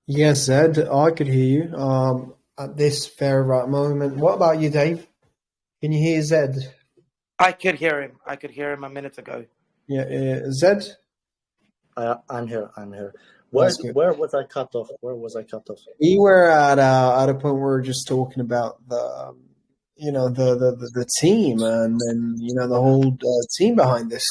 Yes, Zed, I could hear you at this very right moment. What about you, Dave? Can you hear Zed? I could hear him. I could hear him a minute ago. Yeah, Zed? I'm here. I'm here. Where That's good. where was I cut off? Where was I cut off? We were at a point where we are just talking about the team and then the whole team behind this.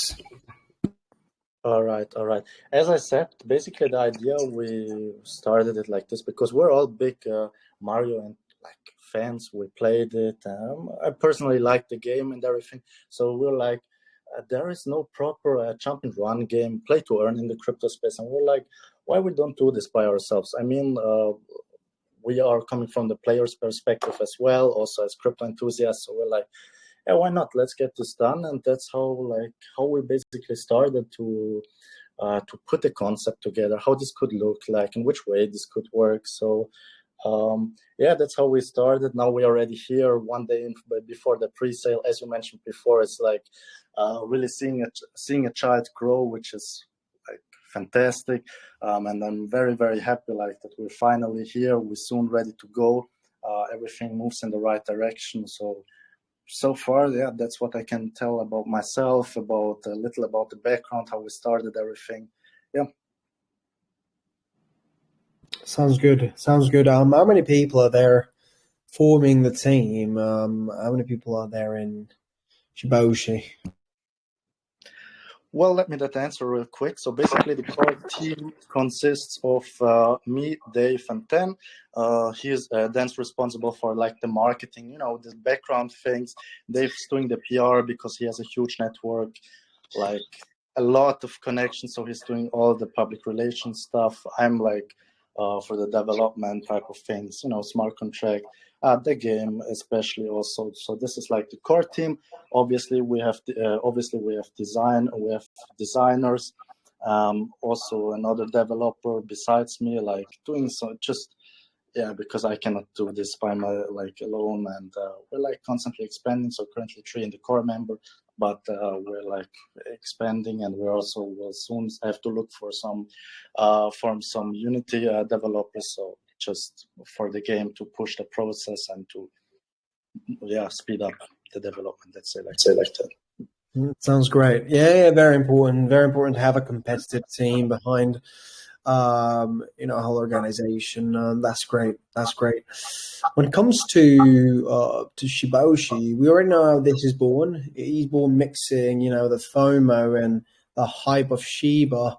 All right, all right. As I said, basically the idea we started it like this because we're all big Mario and like fans. We played it. I personally like the game and everything. So we're like, there is no proper jump and run game, play to earn in the crypto space, and we're like, why we don't do this by ourselves? I mean, we are coming from the player's perspective as well, also as crypto enthusiasts. So we're like, yeah, why not? Let's get this done, and that's how we basically started to put the concept together, how this could look like, in which way this could work. So yeah, that's how we started. Now we are already here 1 day before the pre-sale. As you mentioned before, it's like really seeing a child grow, which is like fantastic, and I'm very very happy like that we're finally here. We're soon ready to go. Everything moves in the right direction. So far, yeah, that's what I can tell about myself, about a little about the background, how we started everything. Yeah. Sounds good. Sounds good. How many people are there forming the team? How many people are there in Shiboshi? Well, let me that answer real quick. So basically, the core team consists of me, Dave, and Ten. He's Dan's responsible for like the marketing, the background things. Dave's doing the PR because he has a huge network, like a lot of connections. So he's doing all the public relations stuff. I'm like for the development type of things, smart contract, the game especially also. So this is like the core team. Obviously, we have we have designers, also another developer besides me, like doing so just because I cannot do this by my alone, and we're like constantly expanding. So currently 3 in the core member, but we're like expanding, and we also will soon have to look for some Unity developers. So just for the game to push the process and to speed up the development. Let's say like that. Sounds great. Yeah, very important. Very important to have a competitive team behind, a whole organization. That's great. That's great. When it comes to Shiboshi, we already know how this is born. He's born mixing, the FOMO and the hype of Shiba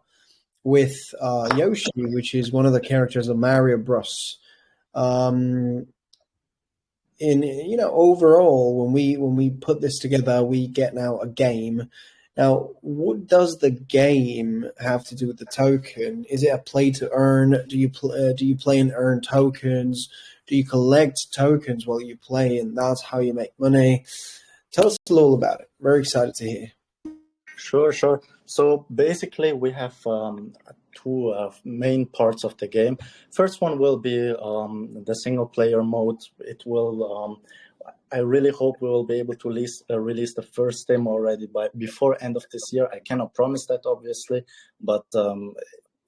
with Yoshi, which is one of the characters of Mario Bros. Um, in overall when we put this together, we get now a game. Now, what does the game have to do with the token? Is it a play to earn? Do you play and earn tokens? Do you collect tokens while you play, and that's how you make money? Tell us a little about it. Very excited to hear. Sure. So basically, we have two main parts of the game. First one will be the single player mode. It will. I really hope we will be able to release the first demo already before end of this year. I cannot promise that, obviously, but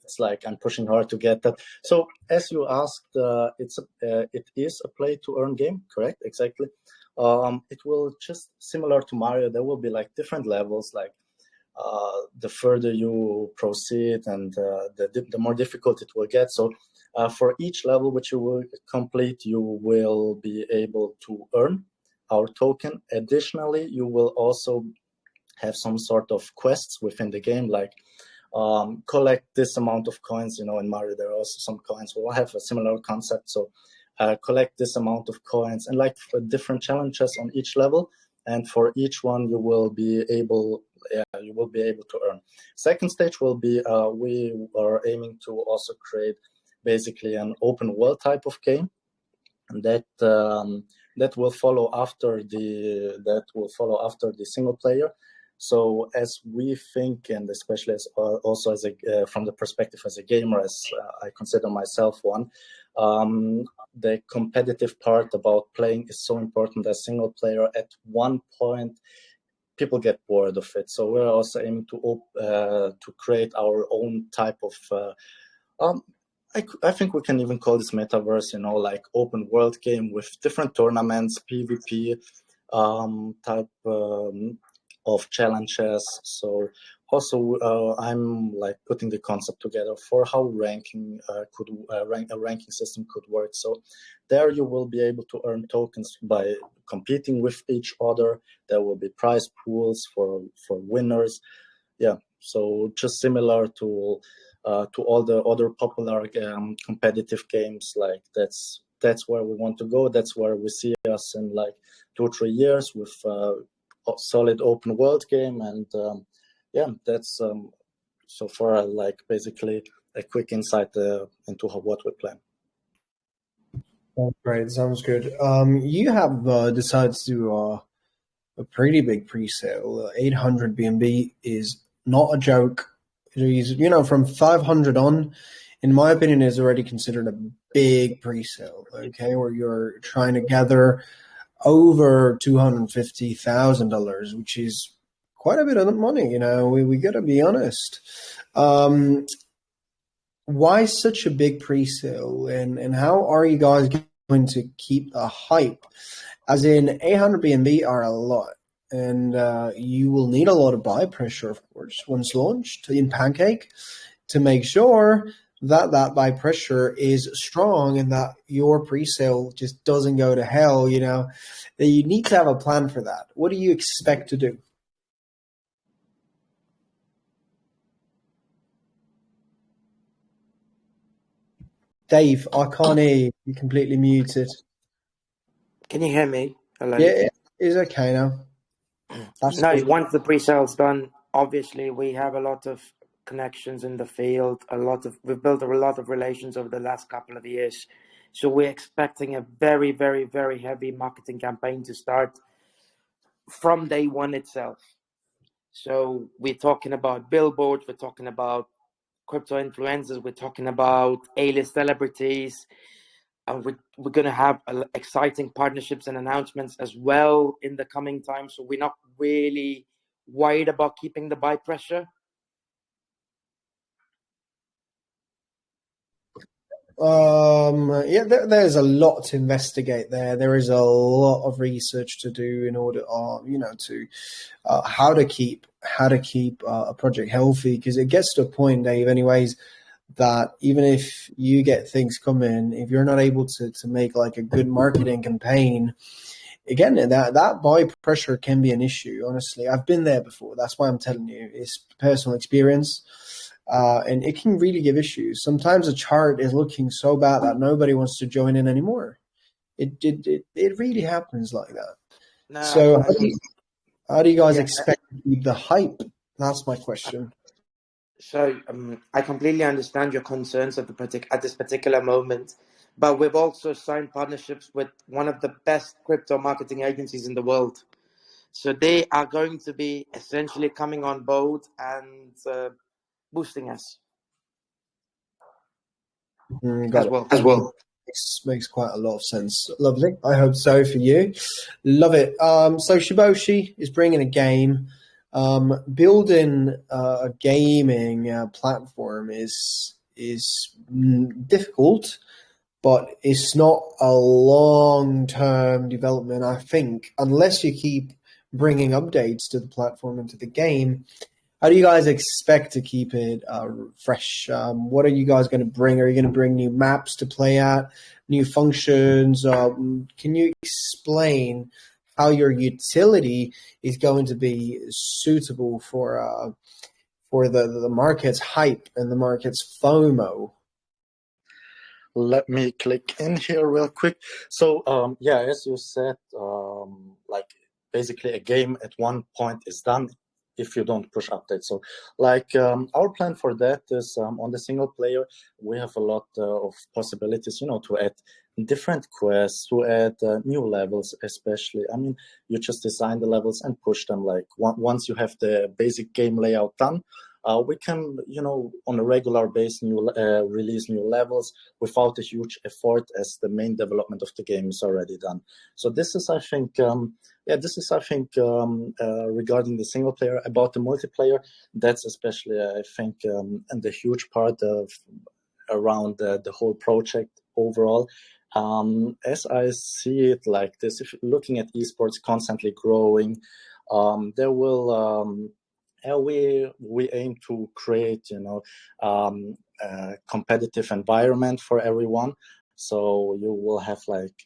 it's like I'm pushing hard to get that. So as you asked, it is a play to earn game, correct? Exactly. It will just similar to Mario. There will be like different levels, like the further you proceed and the more difficult it will get. So for each level which you will complete, you will be able to earn our token. Additionally, you will also have some sort of quests within the game, like collect this amount of coins. In Mario, there are also some coins. We'll have a similar concept. So collect this amount of coins, and like for different challenges on each level. And for each one, you will be able to earn. Second stage will be we are aiming to also create basically an open world type of game, and that will follow after the single player. So as we think, and especially as also as from the perspective as a gamer, as I consider myself one, the competitive part about playing is so important as single player. At one point, people get bored of it. So we're also aiming to create our own type of I think we can even call this metaverse, like open world game with different tournaments, PvP type of challenges. So also I'm like putting the concept together for how ranking a ranking system could work. So there you will be able to earn tokens by competing with each other. There will be prize pools for winners. Yeah, so just similar to all the other popular competitive games. Like that's where we want to go. That's where we see us in like 2 or 3 years with a solid open world game. And yeah, that's so far like basically a quick insight into what we plan. Oh, great, sounds good. You have decided to do a pretty big pre-sale. 800 BNB is not a joke. It is, from 500 on, in my opinion, is already considered a big pre-sale. Okay, where you're trying to gather over $250,000, which is quite a bit of money. We got to be honest. Why such a big pre-sale, and how are you guys going to keep the hype? As in, 800 BNB are a lot, and you will need a lot of buy pressure, of course, once launched in Pancake, to make sure that buy pressure is strong and that your pre-sale just doesn't go to hell. That you need to have a plan for that. What do you expect to do? Dave, I can't hear you. You're completely muted. Can you hear me? Hello? Yeah, it's okay now. No, once the pre-sale's done, obviously we have a lot of connections in the field. We've built a lot of relations over the last couple of years. So we're expecting a very, very, very heavy marketing campaign to start from day one itself. So we're talking about billboards, we're talking about crypto influencers, we're talking about A-list celebrities, and we're going to have exciting partnerships and announcements as well in the coming time. So we're not really worried about keeping the buy pressure. Yeah, there's a lot to investigate there. There is a lot of research to do in order, to how to keep a project healthy, because it gets to a point, Dave, anyways, that even if you get things coming, if you're not able to make like a good marketing campaign, again, that buy pressure can be an issue. Honestly, I've been there before. That's why I'm telling you, it's personal experience. And it can really give issues. Sometimes a chart is looking so bad that nobody wants to join in anymore. It really happens like that. No, So how do you guys expect to keep the hype? That's my question. So I completely understand your concerns at this particular moment, but we've also signed partnerships with one of the best crypto marketing agencies in the world. So they are going to be essentially coming on board and boosting us Got it. As well. Makes quite a lot of sense. Lovely. I hope so for you. Love it. So Shiboshi is bringing a game. Building a gaming platform is difficult, but it's not a long-term development, I think, unless you keep bringing updates to the platform and to the game. How do you guys expect to keep it fresh? What are you guys going to bring? Are you going to bring new maps to play at, new functions? Can you explain how your utility is going to be suitable for the market's hype and the market's FOMO? Let me click in here real quick. So yeah, as you said, like basically a game at one point is done if you don't push updates. So like our plan for that is on the single player, we have a lot of possibilities, to add different quests, to add new levels, especially. I mean, you just design the levels and push them. Like once you have the basic game layout done, we can, on a regular basis, release new levels without a huge effort, as the main development of the game is already done. So this is, I think, regarding the single player. About the multiplayer, that's especially, I think, and the huge part of around the whole project overall. As I see it like this, if you're looking at esports constantly growing, there will we aim to create, a competitive environment for everyone. So you will have like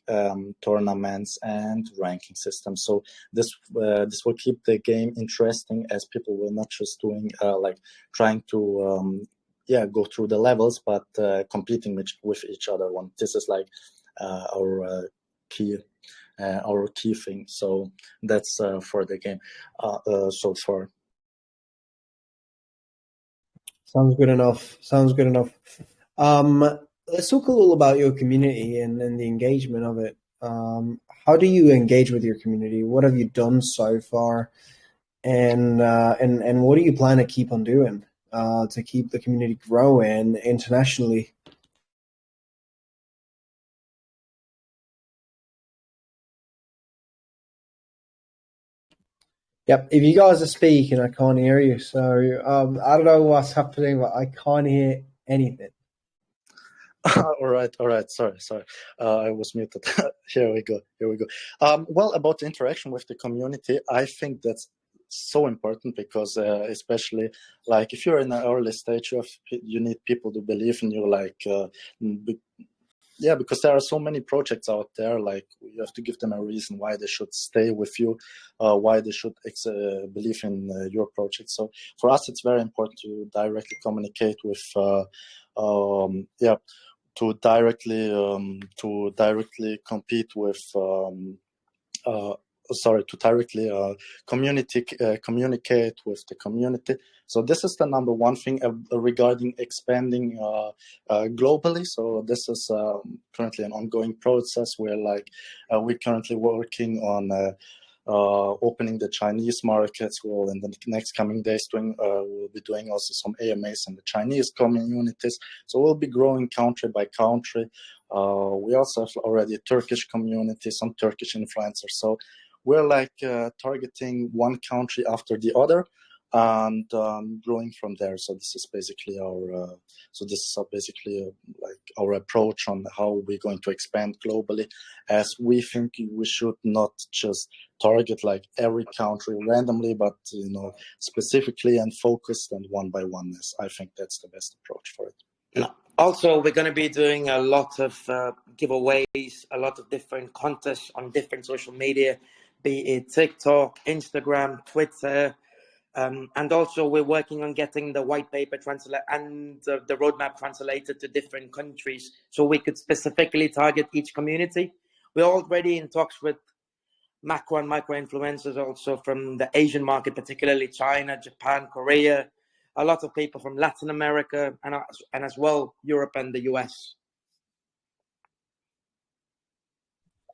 tournaments and ranking systems. So this will keep the game interesting, as people will not just doing like trying to go through the levels, but competing with each other. This is like our key thing. So that's for the game so far. Sounds good enough. Let's talk a little about your community and the engagement of it. How do you engage with your community? What have you done so far? And what do you plan to keep on doing to keep the community growing internationally? Yep, if you guys are speaking, I can't hear you. So I don't know what's happening, but I can't hear anything. All right. Sorry. I was muted. Here we go. Well, about the interaction with the community, I think that's so important because especially like if you're in an early stage, you need people to believe in you. Like, because there are so many projects out there. Like you have to give them a reason why they should stay with you, why they should believe in your project. So for us, it's very important to directly communicate with. To directly compete with to directly communicate with the community. So this is the number one thing regarding expanding globally. So this is currently an ongoing process where we're currently working on opening the Chinese markets. We'll in the next coming days we'll be doing also some AMAs in the Chinese communities. So we'll be growing country by country. We also have already a Turkish community, some Turkish influencers. So we're targeting one country after the other and growing from there. So this is basically our our approach on how we're going to expand globally, as we think we should not just target like every country randomly, but specifically and focused and one by one. I think that's the best approach for it. No. Also, we're going to be doing a lot of giveaways, a lot of different contests on different social media, be it TikTok, Instagram, Twitter. And also we're working on getting the white paper translated and the roadmap translated to different countries so we could specifically target each community. We're already in talks with macro and micro influencers also from the Asian market, particularly China, Japan, Korea, a lot of people from Latin America and as well Europe and the US.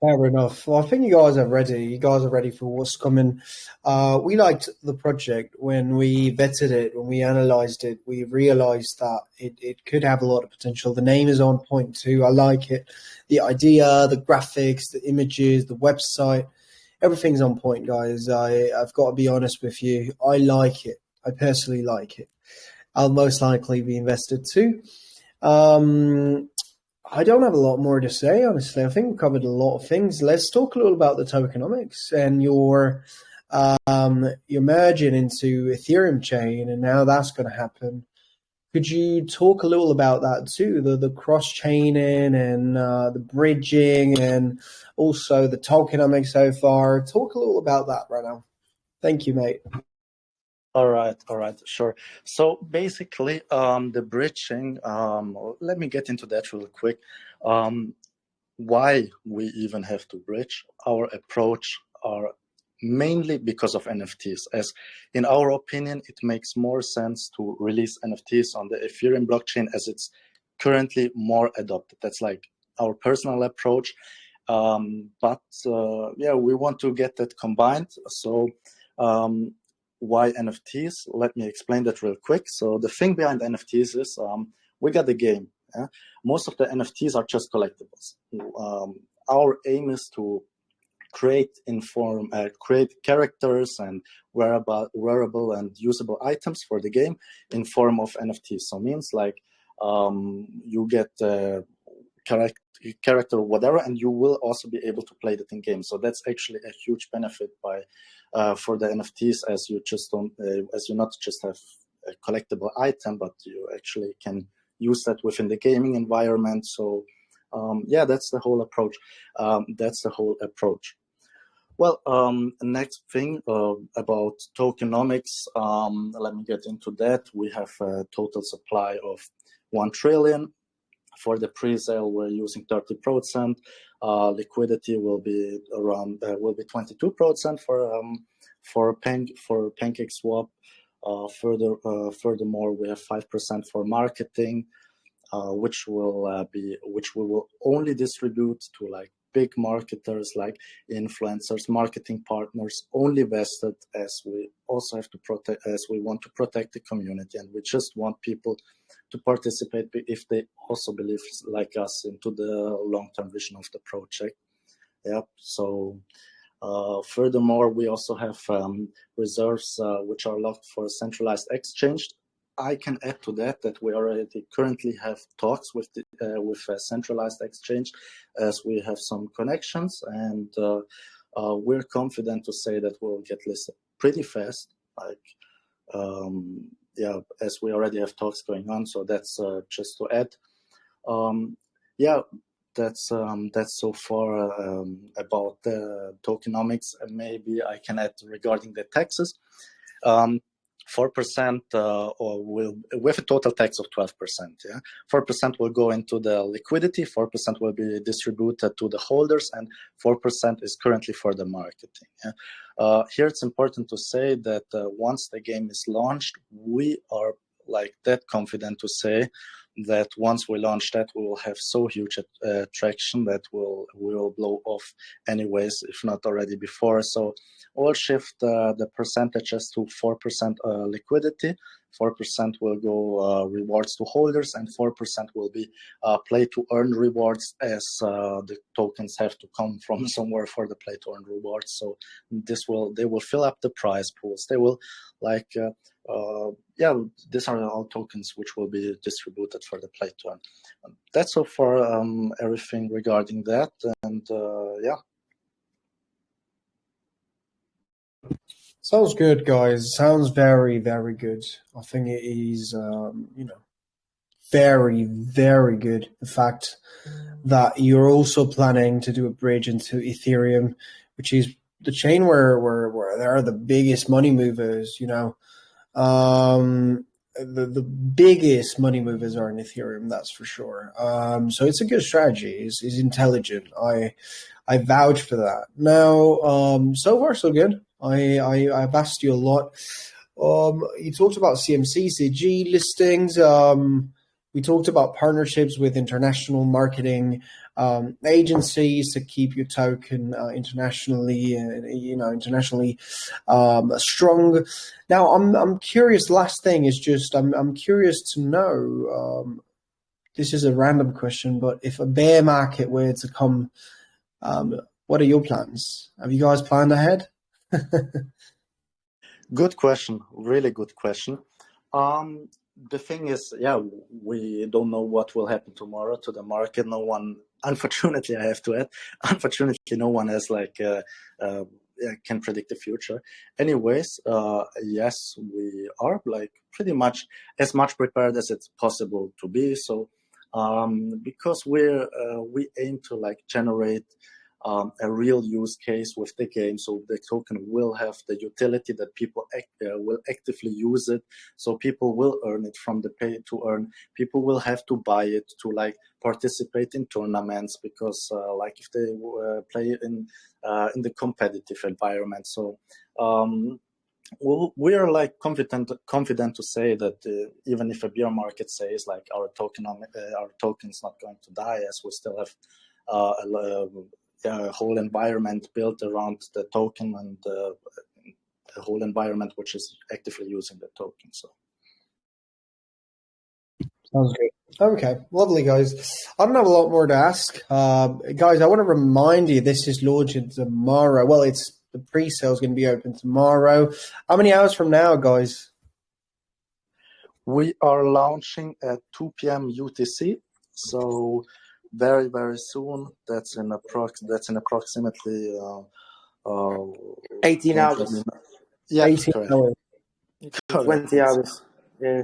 Fair enough. Well, I think you guys are ready. You guys are ready for what's coming. We liked the project when we vetted it, when we analyzed it. We realized that it could have a lot of potential. The name is on point too. I like it. The idea, the graphics, the images, the website, everything's on point, guys. I've got to be honest with you. I like it. I personally like it. I'll most likely be invested too. I don't have a lot more to say, honestly. I think we've covered a lot of things. Let's talk a little about the tokenomics and your merging into Ethereum chain and how that's going to happen. Could you talk a little about that too, the cross-chaining and the bridging and also the tokenomics so far? Talk a little about that right now. Thank you, mate. All right, sure. So basically, the bridging, let me get into that real quick. Why we even have to bridge? Our approach are mainly because of NFTs, as in our opinion, it makes more sense to release NFTs on the Ethereum blockchain as it's currently more adopted. That's like our personal approach. But we want to get that combined. So why NFTs? Let me explain that real quick. So the thing behind NFTs is we got the game. Yeah? Most of the NFTs are just collectibles. Our aim is to create characters and wearable and usable items for the game in form of NFTs. So means like you get character or whatever, and you will also be able to play that in game. So that's actually a huge benefit for the NFTs, as you just don't as you not just have a collectible item, but you actually can use that within the gaming environment. So that's the whole approach. Well, next thing about tokenomics, let me get into that. We have a total supply of 1 trillion. For the pre-sale, we're using 30%. Liquidity will be around 22% for PancakeSwap. Furthermore, we have 5% for marketing, which we will only distribute to like big marketers, like influencers, marketing partners, only vested, as we also have to protect, as we want to protect the community, and we just want people to participate if they also believe like us into the long-term vision of the project. So furthermore, we also have reserves which are locked for a centralized exchange. I can add to that we already currently have talks with a centralized exchange, as we have some connections, and we're confident to say that we'll get listed pretty fast. As we already have talks going on. So that's just to add. That's so far about the tokenomics, and maybe I can add regarding the taxes. 4% with a total tax of 12%. 4% will go into the liquidity, 4% will be distributed to the holders, and 4% is currently for the marketing. Here it's important to say that once the game is launched, we are like that confident to say that once we launch that, we will have so huge traction that will blow off anyways, if not already before. So we'll shift the percentages to 4% liquidity, 4% will go rewards to holders, and 4% will be play to earn rewards, as the tokens have to come from somewhere for the play to earn rewards. So they will fill up the prize pools. They will these are all tokens which will be distributed for the play to earn. That's so far everything regarding that, and Sounds good, guys. Sounds very, very good. I think it is, very, very good. The fact that you're also planning to do a bridge into Ethereum, which is the chain where there are the biggest money movers, the biggest money movers are in Ethereum, that's for sure. So it's a good strategy. It's intelligent. I vouch for that. Now, so far so good. I've asked you a lot. You talked about CMC listings. We talked about partnerships with international marketing agencies to keep your token internationally strong. Now, I'm curious. Last thing is just I'm curious to know. This is a random question, but if a bear market were to come, what are your plans? Have you guys planned ahead? Good question. Really good question. The thing is, we don't know what will happen tomorrow to the market. No one, unfortunately, I have to add, no one has can predict the future. Anyways, yes, we are pretty much as much prepared as it's possible to be. So, because we aim to generate a real use case with the game, so the token will have the utility that people will actively use it, so people will earn it from the pay to earn. People will have to buy it to participate in tournaments, because if they play in the competitive environment. So we are confident to say that even if a bear market says our token is not going to die, as we still have a whole environment built around the token, and the whole environment which is actively using the token. So sounds good. Okay, lovely, guys. I don't have a lot more to ask. Guys, I want to remind you, this is launching tomorrow. Well, the pre-sale is going to be open tomorrow. How many hours from now, guys? We are launching at 2 p.m. UTC, so very, very soon. That's in approximately 18 hours. Yeah, 18 correct. hours. 20 hours. Yeah.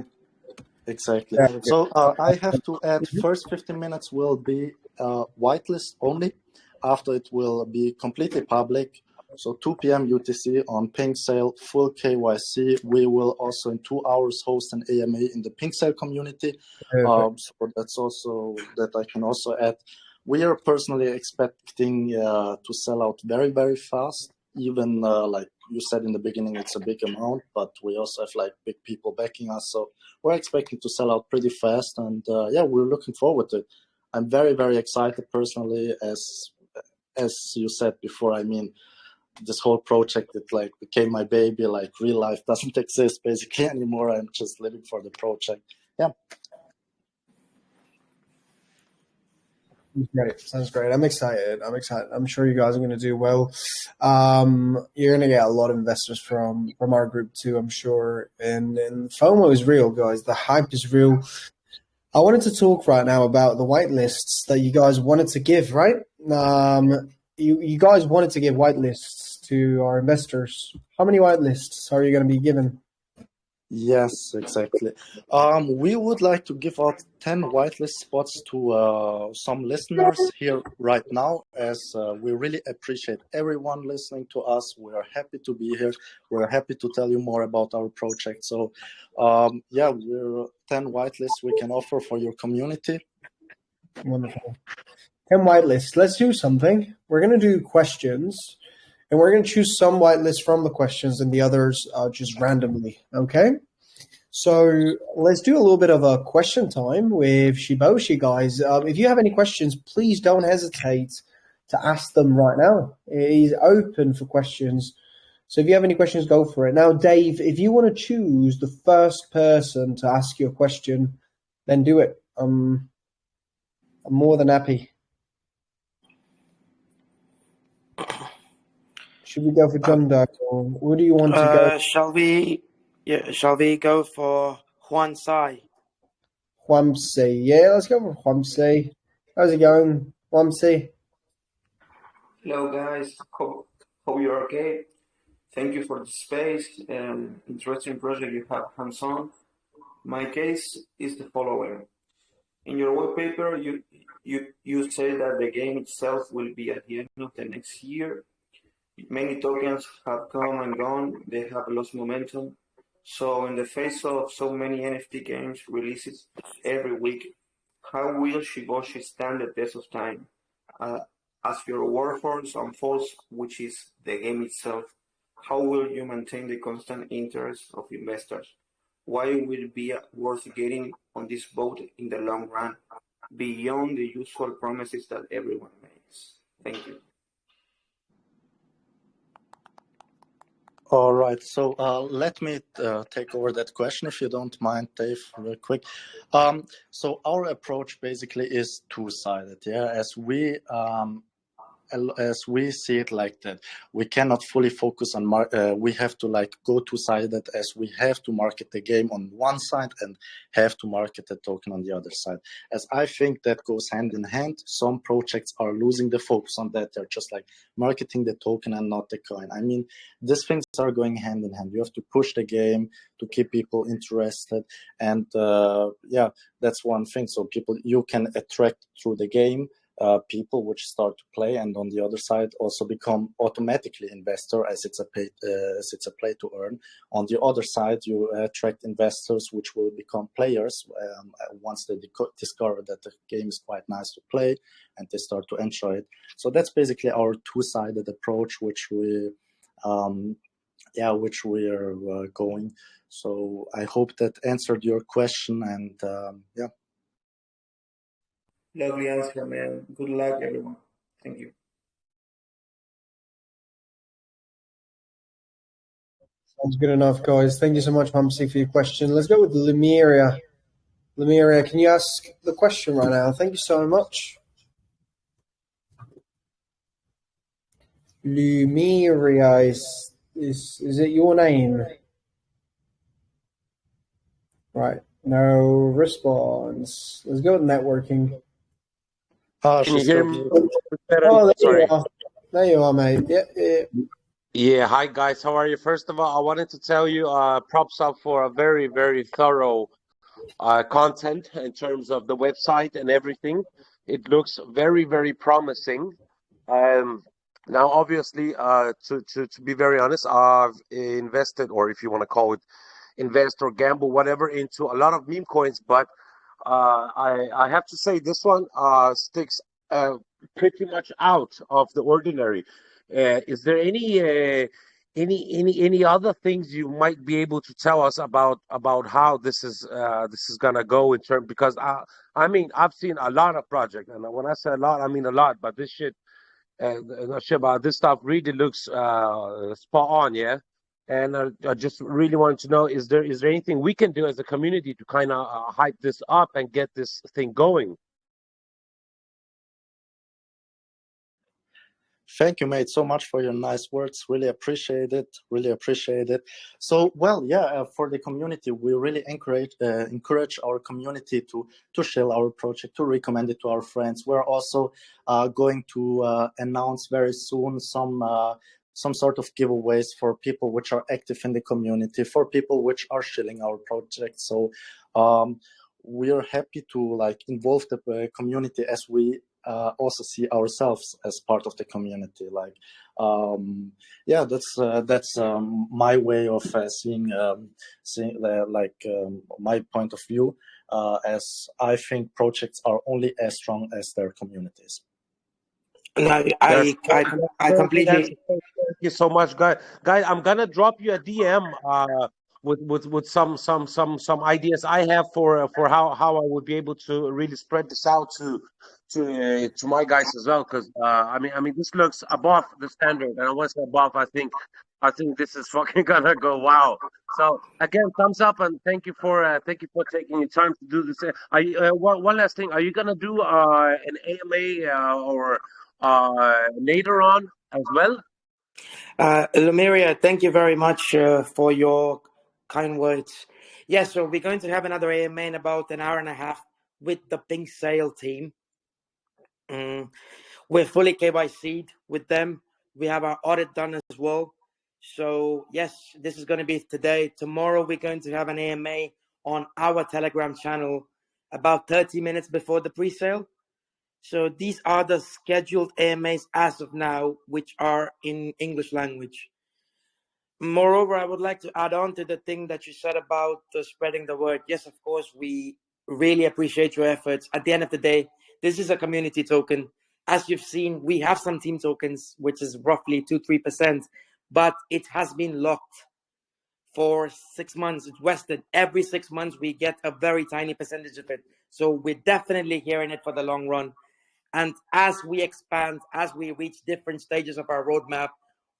Exactly. Yeah. So I have to add, first 15 minutes will be whitelist only. After it will be completely public. So 2 p.m. UTC on Pink Sale, full KYC. We will also in 2 hours host an AMA in the Pink Sale community. So that's also that I can also add. We are personally expecting to sell out very, very fast. Even like you said in the beginning, it's a big amount, but we also have like big people backing us. So we're expecting to sell out pretty fast, and yeah, we're looking forward to it. I'm very, very excited personally, as you said before. I mean, this whole project, it like became my baby. Like real life doesn't exist basically anymore. I'm just living for the project. Yeah. Great. Sounds great. I'm excited. I'm sure you guys are going to do well. You're going to get a lot of investors from our group too, I'm sure. And FOMO is real, guys. The hype is real. I wanted to talk right now about the whitelists that you guys wanted to give, right? You guys wanted to give whitelists to our investors. How many whitelists are you going to be given? Yes, exactly. We would like to give out 10 whitelist spots to some listeners here right now, as we really appreciate everyone listening to us. We are happy to be here. We're happy to tell you more about our project. So, yeah, we're 10 whitelists we can offer for your community. Wonderful. 10 whitelists. Let's do something. We're going to do questions, and we're going to choose some whitelists from the questions and the others just randomly, okay? So let's do a little bit of a question time with Shiboshi, guys. If you have any questions, please don't hesitate to ask them right now. He's open for questions. So if you have any questions, go for it. Now, Dave, if you want to choose the first person to ask you a question, then do it. I'm more than happy. Should we go for John Doe, or where do you want to go? Shall we go for Juan Sai? Huamsi. Yeah, let's go for Huamsi. How's it going, Huamsi? Hello guys, hope you're okay. Thank you for the space and interesting project you have hands-on. My case is the following. In your white paper, you say that the game itself will be at the end of the next year. Many tokens have come and gone, they have lost momentum. So in the face of so many NFT games releases every week, how will Shiboshi stand the test of time? As your workforce unfolds, which is the game itself, how will you maintain the constant interest of investors? Why will it be worth getting on this boat in the long run, beyond the usual promises that everyone makes? Thank you. All right, so let me take over that question, if you don't mind, Dave, real quick. So our approach basically is two-sided, yeah, as we see it like that. We cannot fully focus on we have to like go two-sided, as we have to market the game on one side and have to market the token on the other side, as I think that goes hand in hand. Some projects are losing the focus on that. They're just like marketing the token and not the coin. I mean, these things are going hand in hand. You have to push the game to keep people interested, and yeah, that's one thing. So people, you can attract through the game people which start to play, and on the other side also become automatically investor, as it's a play to earn. On the other side, you attract investors which will become players once they discover that the game is quite nice to play, and they start to enjoy it. So that's basically our two-sided approach, which we are going. So I hope that answered your question, and yeah. Lovely answer, man. Good luck, everyone. Thank you. Sounds good enough, guys. Thank you so much, Humpsy, for your question. Let's go with Lumiria. Lumiria, can you ask the question right now? Thank you so much. Lumiria, is it your name? Right. No response. Let's go with networking. Can you hear me better? Oh, there Sorry. you are. There you are, mate. Yeah. Yeah, hi guys. How are you? First of all, I wanted to tell you props up for a very, very thorough content in terms of the website and everything. It looks very, very promising. Um, Now, obviously, to be very honest, I've invested, or if you want to call it invest or gamble, whatever, into a lot of meme coins, but I have to say this one sticks pretty much out of the ordinary. Is there any other things you might be able to tell us about how this is gonna go in terms? Because I mean I've seen a lot of projects, and when I say a lot, I mean a lot. But this shit, Shiba, this stuff really looks spot on, yeah. And I just really wanted to know: is there anything we can do as a community to kind of hype this up and get this thing going? Thank you, mate, so much for your nice words. Really appreciate it. Really appreciate it. So, well, yeah, for the community, we really encourage our community to share our project, to recommend it to our friends. We're also going to announce very soon some sort of giveaways for people which are active in the community, for people which are sharing our project. So, we are happy to involve the community as we also see ourselves as part of the community. Yeah, that's my way of seeing my point of view, as I think projects are only as strong as their communities. No, I completely. Thank you so much, guys. Guys, I'm gonna drop you a DM with some ideas I have for how I would be able to really spread this out to my guys as well. Because I mean this looks above the standard, and I was above. I think this is fucking gonna go wow. So again, thumbs up, and thank you for taking your time to do this. One last thing: are you gonna do an AMA or later on as well? Lumiria, thank you very much for your kind words. Yes, so we're going to have another AMA in about an hour and a half with the Pink Sail team. We're fully KYC'd with them. We have our audit done as well. So yes, this is going to be today. Tomorrow we're going to have an AMA on our Telegram channel about 30 minutes before the pre-sale. So these are the scheduled AMAs as of now, which are in English language. Moreover, I would like to add on to the thing that you said about spreading the word. Yes, of course, we really appreciate your efforts. At the end of the day, this is a community token. As you've seen, we have some team tokens, which is roughly 2-3%, but it has been locked for 6 months. It's vested. Every 6 months, we get a very tiny percentage of it. So we're definitely here in it for the long run. And as we expand, as we reach different stages of our roadmap,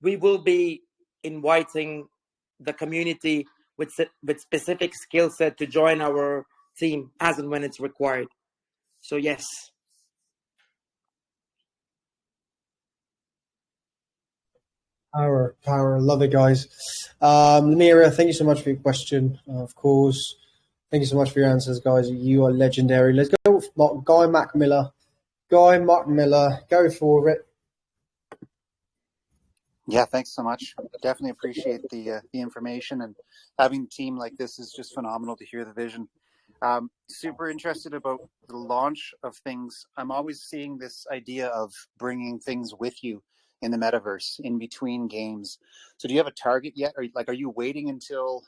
we will be inviting the community with specific skill set to join our team as and when it's required. So yes. Power. Love it, guys. Lemira, thank you so much for your question. Of course. Thank you so much for your answers, guys. You are legendary. Let's go with Guy Macmillan. Guy Macmillan, go for it. Yeah, thanks so much. Definitely appreciate the information, and having a team like this is just phenomenal to hear the vision. Super interested about the launch of things. I'm always seeing this idea of bringing things with you in the metaverse in between games. So do you have a target yet? Are you waiting until...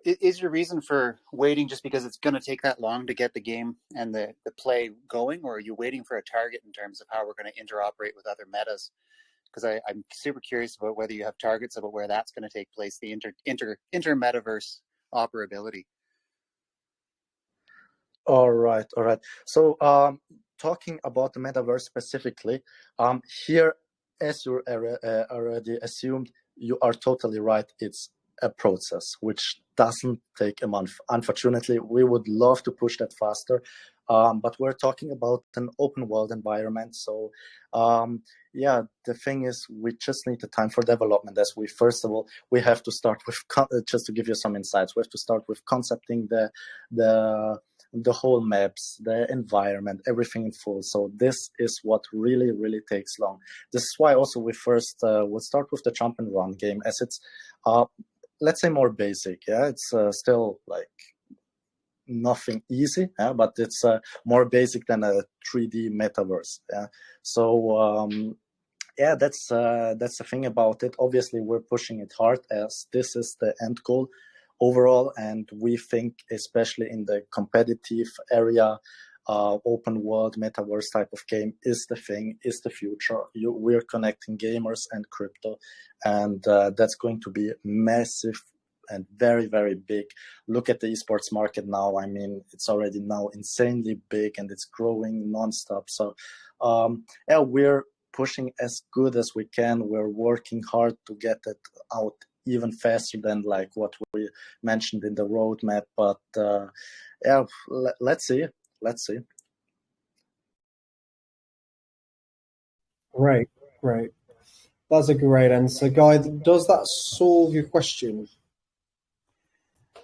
Is your reason for waiting just because it's going to take that long to get the game and the play going, or are you waiting for a target in terms of how we're going to interoperate with other metas? Because I'm super curious about whether you have targets about where that's going to take place, the inter metaverse operability. All right. So, talking about the metaverse specifically, here, as you already assumed, you are totally right. It's a process which doesn't take a month. Unfortunately, we would love to push that faster. but we're talking about an open world environment. So yeah, the thing is, we just need the time for development. As we, first of all, we have to start with, just to give you some insights, we have to start with concepting the whole maps, the environment, everything in full. So this is what really, really takes long. This is why also we first will start with the jump and run game, as it's, let's say, more basic. Yeah, it's still like nothing easy, but it's more basic than a 3D metaverse. Yeah, so yeah, that's the thing about it. Obviously, we're pushing it hard, as this is the end goal overall, and we think, especially in the competitive area, open world metaverse type of game is the thing, is the future. We're connecting gamers and crypto, and that's going to be massive and very, very big. Look at the esports market now. I mean, it's already now insanely big, and it's growing nonstop. So yeah, we're pushing as good as we can. We're working hard to get it out even faster than like what we mentioned in the roadmap. But yeah, let's see. Great. That's a great answer, Guy. Does that solve your question?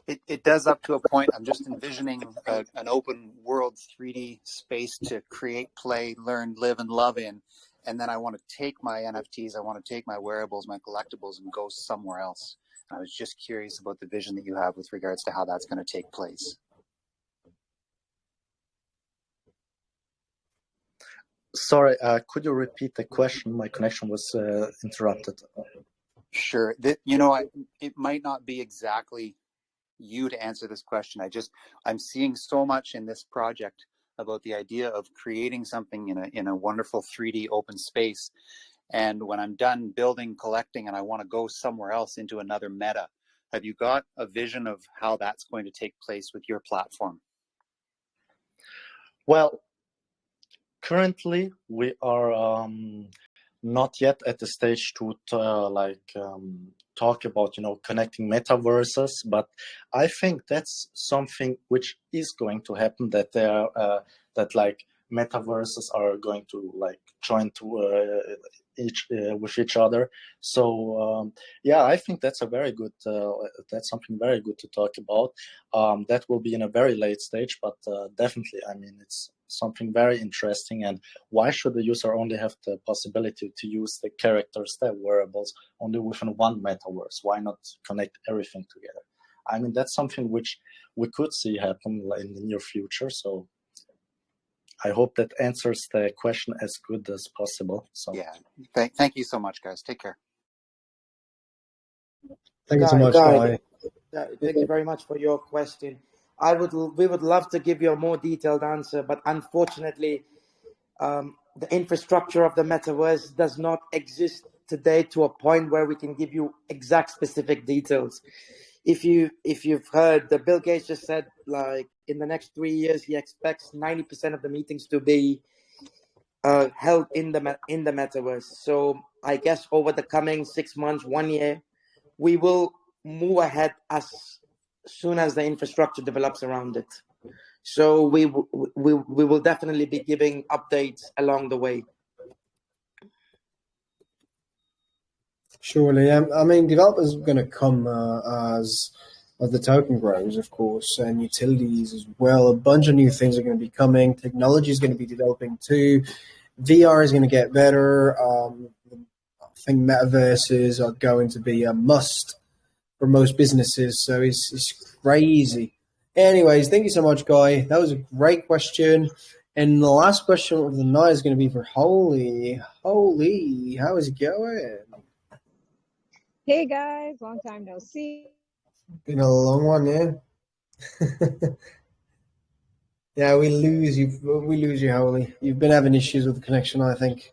It does up to a point. I'm just envisioning an open world 3D space to create, play, learn, live, and love in. And then I want to take my NFTs, I want to take my wearables, my collectibles, and go somewhere else. I was just curious about the vision that you have with regards to how that's going to take place. Sorry, could you repeat the question? My connection was interrupted. Sure. It might not be exactly you to answer this question. I'm seeing so much in this project about the idea of creating something in a wonderful 3D open space. And when I'm done building, collecting, and I want to go somewhere else into another meta, have you got a vision of how that's going to take place with your platform? Well, currently we are not yet at the stage to talk about, connecting metaverses, but I think that's something which is going to happen, that metaverses are going to join to with each other. So yeah, I think that's that's something very good to talk about. That will be in a very late stage, but definitely, I mean, it's something very interesting. And why should the user only have the possibility to use the characters, the wearables, only within one metaverse? Why not connect everything together? I mean, that's something which we could see happen in the near future. So I hope that answers the question as good as possible. So yeah, thank you so much, guys. Take care. Thank you so much, Guy. Thank you very much for your question. We would love to give you a more detailed answer, but unfortunately, the infrastructure of the metaverse does not exist today to a point where we can give you exact specific details. If you've heard, the Bill Gates just said, like, in the next 3 years, he expects 90% of the meetings to be held in the metaverse. So I guess over the coming 6 months, 1 year, we will move ahead as soon as the infrastructure develops around it. So we will definitely be giving updates along the way. Surely. I mean, developers are going to come as the token grows, of course, and utilities as well. A bunch of new things are going to be coming. Technology is going to be developing too. VR is going to get better. I think metaverses are going to be a must for most businesses. So it's crazy. Anyways, thank you so much, Guy. That was a great question. And the last question of the night is going to be for Holy. Holy, how is it going? Hey guys, long time no see. Been a long one, yeah. Yeah, we lose you. We lose you, Holy. You've been having issues with the connection, I think.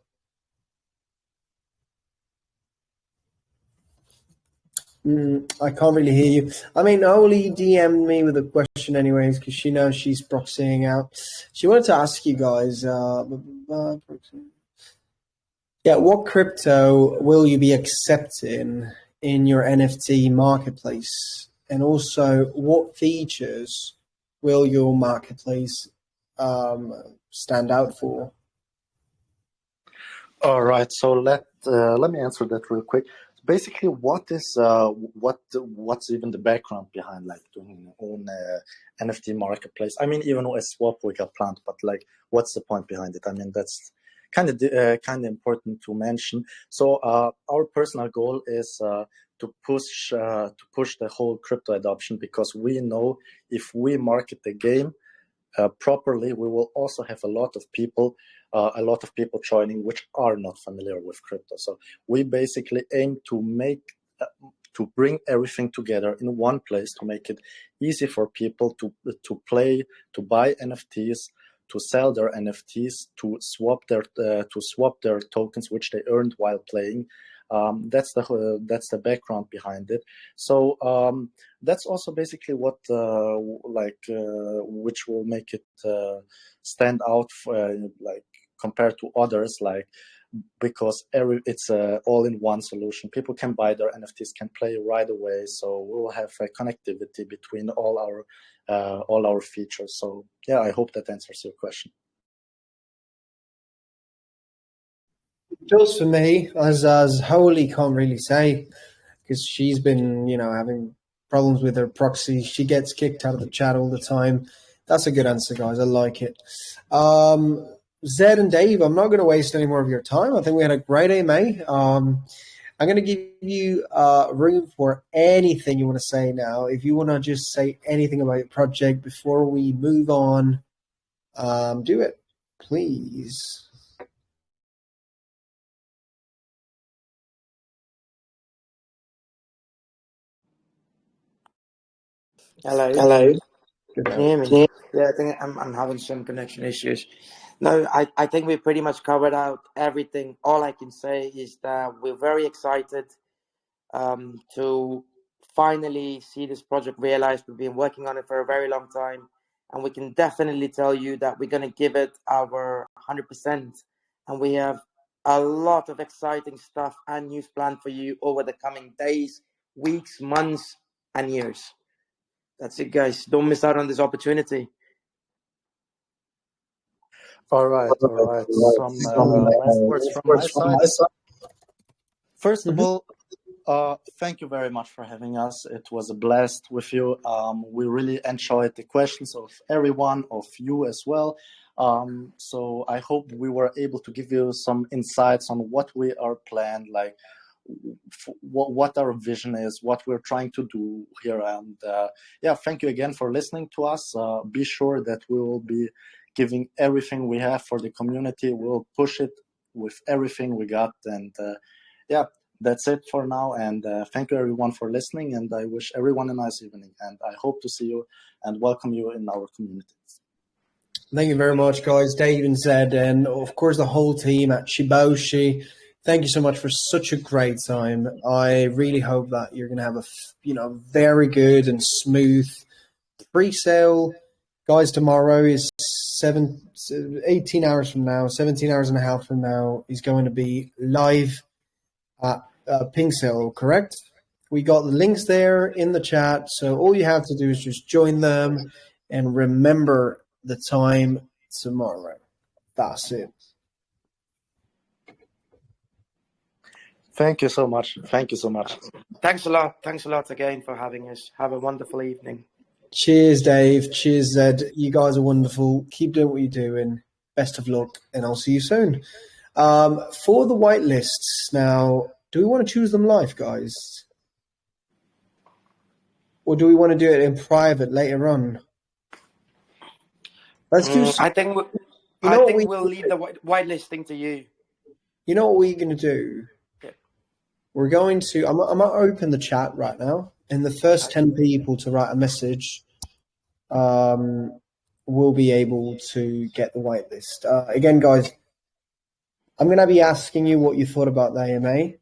I can't really hear you. I mean, Holy DM'd me with a question anyways, because she knows she's proxying out. She wanted to ask you guys, what crypto will you be accepting in your NFT marketplace? And also, what features will your marketplace stand out for? All right, so let me answer that real quick. Basically, what's even the background behind like doing an own NFT marketplace? I mean, even a swap we got planned, but like, what's the point behind it? I mean, that's kind of important to mention. So our personal goal is to push the whole crypto adoption, because we know if we market the game properly, we will also have a lot of people joining which are not familiar with crypto. So we basically aim to to bring everything together in one place, to make it easy for people to play, to buy NFTs, to sell their NFTs, to swap their tokens which they earned while playing. That's the background behind it. So that's also basically what which will make it stand out like compared to others, like, because it's all in one solution. People can buy their NFTs, can play right away. So we will have a connectivity between all our features. So yeah, I hope that answers your question. It does for me, as Holy can't really say, because she's been, having problems with her proxy. She gets kicked out of the chat all the time. That's a good answer, guys. I like it. Zed and Dave, I'm not going to waste any more of your time. I think we had a great AMA. I'm going to give you room for anything you want to say now. If you want to just say anything about your project before we move on, do it, please. Hello. Hello. Can you hear me? Yeah, I think I'm having some connection issues. No, I think we pretty much covered out everything. All I can say is that we're very excited to finally see this project realized. We've been working on it for a very long time, and we can definitely tell you that we're going to give it our 100%. And we have a lot of exciting stuff and news planned for you over the coming days, weeks, months, and years. That's it, guys. Don't miss out on this opportunity. All right. Some last words from my side. First of all, thank you very much for having us. It was a blast with you. We really enjoyed the questions of everyone, of you as well. So I hope we were able to give you some insights on what we are planned, like what our vision is, what we're trying to do here. And yeah, thank you again for listening to us. Be sure that we will be giving everything we have for the community. We'll push it with everything we got. And yeah, that's it for now. And thank you everyone for listening. And I wish everyone a nice evening. And I hope to see you and welcome you in our community. Thank you very much, guys. Dave and Zed, and of course the whole team at Shiboshi. Thank you so much for such a great time. I really hope that you're going to have a very good and smooth pre-sale. Guys, tomorrow is 18 hours from now, 17 hours and a half from now, is going to be live at Pink Sale, correct? We got the links there in the chat, so all you have to do is just join them and remember the time tomorrow. That's it. Thank you so much. Thank you so much. Thanks a lot. Thanks a lot again for having us. Have a wonderful evening. Cheers, Dave. Cheers, Zed. You guys are wonderful. Keep doing what you're doing. Best of luck, and I'll see you soon. For the whitelists, now, do we want to choose them live, guys? Or do we want to do it in private later on? Let's do. I think we'll leave the whitelisting to you. You know what we're going to do? Yeah. We're going to. I'm going to open the chat right now, and the first 10 people to write a message will be able to get the whitelist. Again, guys, I'm going to be asking you what you thought about the AMA,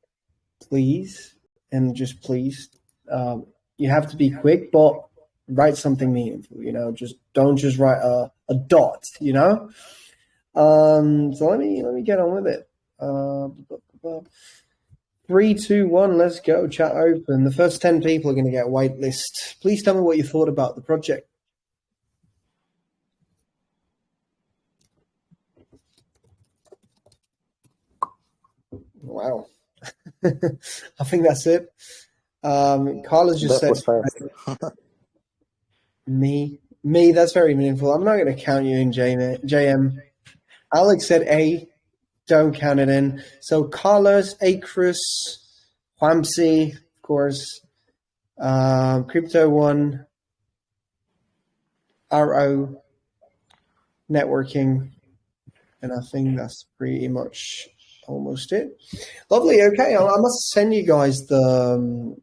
please, and just please. You have to be quick, but write something meaningful. Just don't just write a dot. So let me get on with it. 3, 2, 1, let's go. Chat open. The first 10 people are going to get a whitelist. Please tell me what you thought about the project. Wow. I think that's it. Carlos just That said was fast. me. That's very meaningful. I'm not going to count you in, JM. Alex said A. Don't count it in. So Carlos, Acrus, Whamsi, of course, Crypto One, RO, networking, and I think that's pretty much almost it. Lovely. Okay, I must send you guys the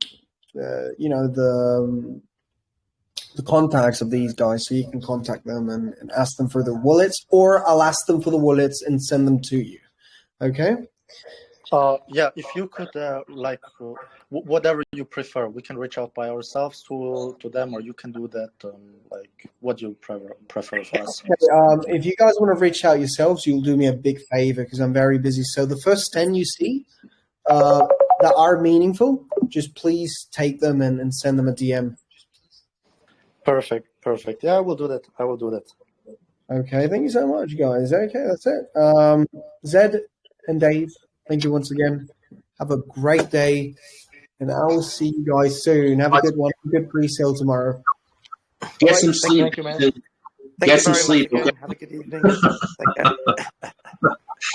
contacts of these guys so you can contact them and ask them for the wallets, or I'll ask them for the wallets and send them to you. Okay. Yeah, if you could, whatever you prefer, we can reach out by ourselves to them, or you can do that. What you prefer for us. Okay, if you guys want to reach out yourselves, you'll do me a big favor because I'm very busy. So the first 10 you see that are meaningful, just please take them and send them a DM. Perfect. Yeah, I will do that. Okay, thank you so much, guys. Okay, that's it. Zed and Dave, thank you once again. Have a great day, and I will see you guys soon. Have a good one. Good pre-sale tomorrow. Get some sleep. Thank you, man. Get Thank you some very sleep. much again. Okay? Have a good evening. Take care.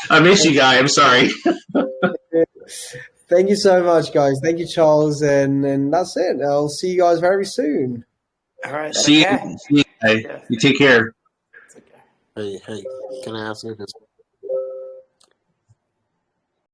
I miss you, guy. I'm sorry. Thank you so much, guys. Thank you, Charles, and that's it. I'll see you guys very soon. All right. See you. Guy. You take care. Take care. Hey, can I ask you this?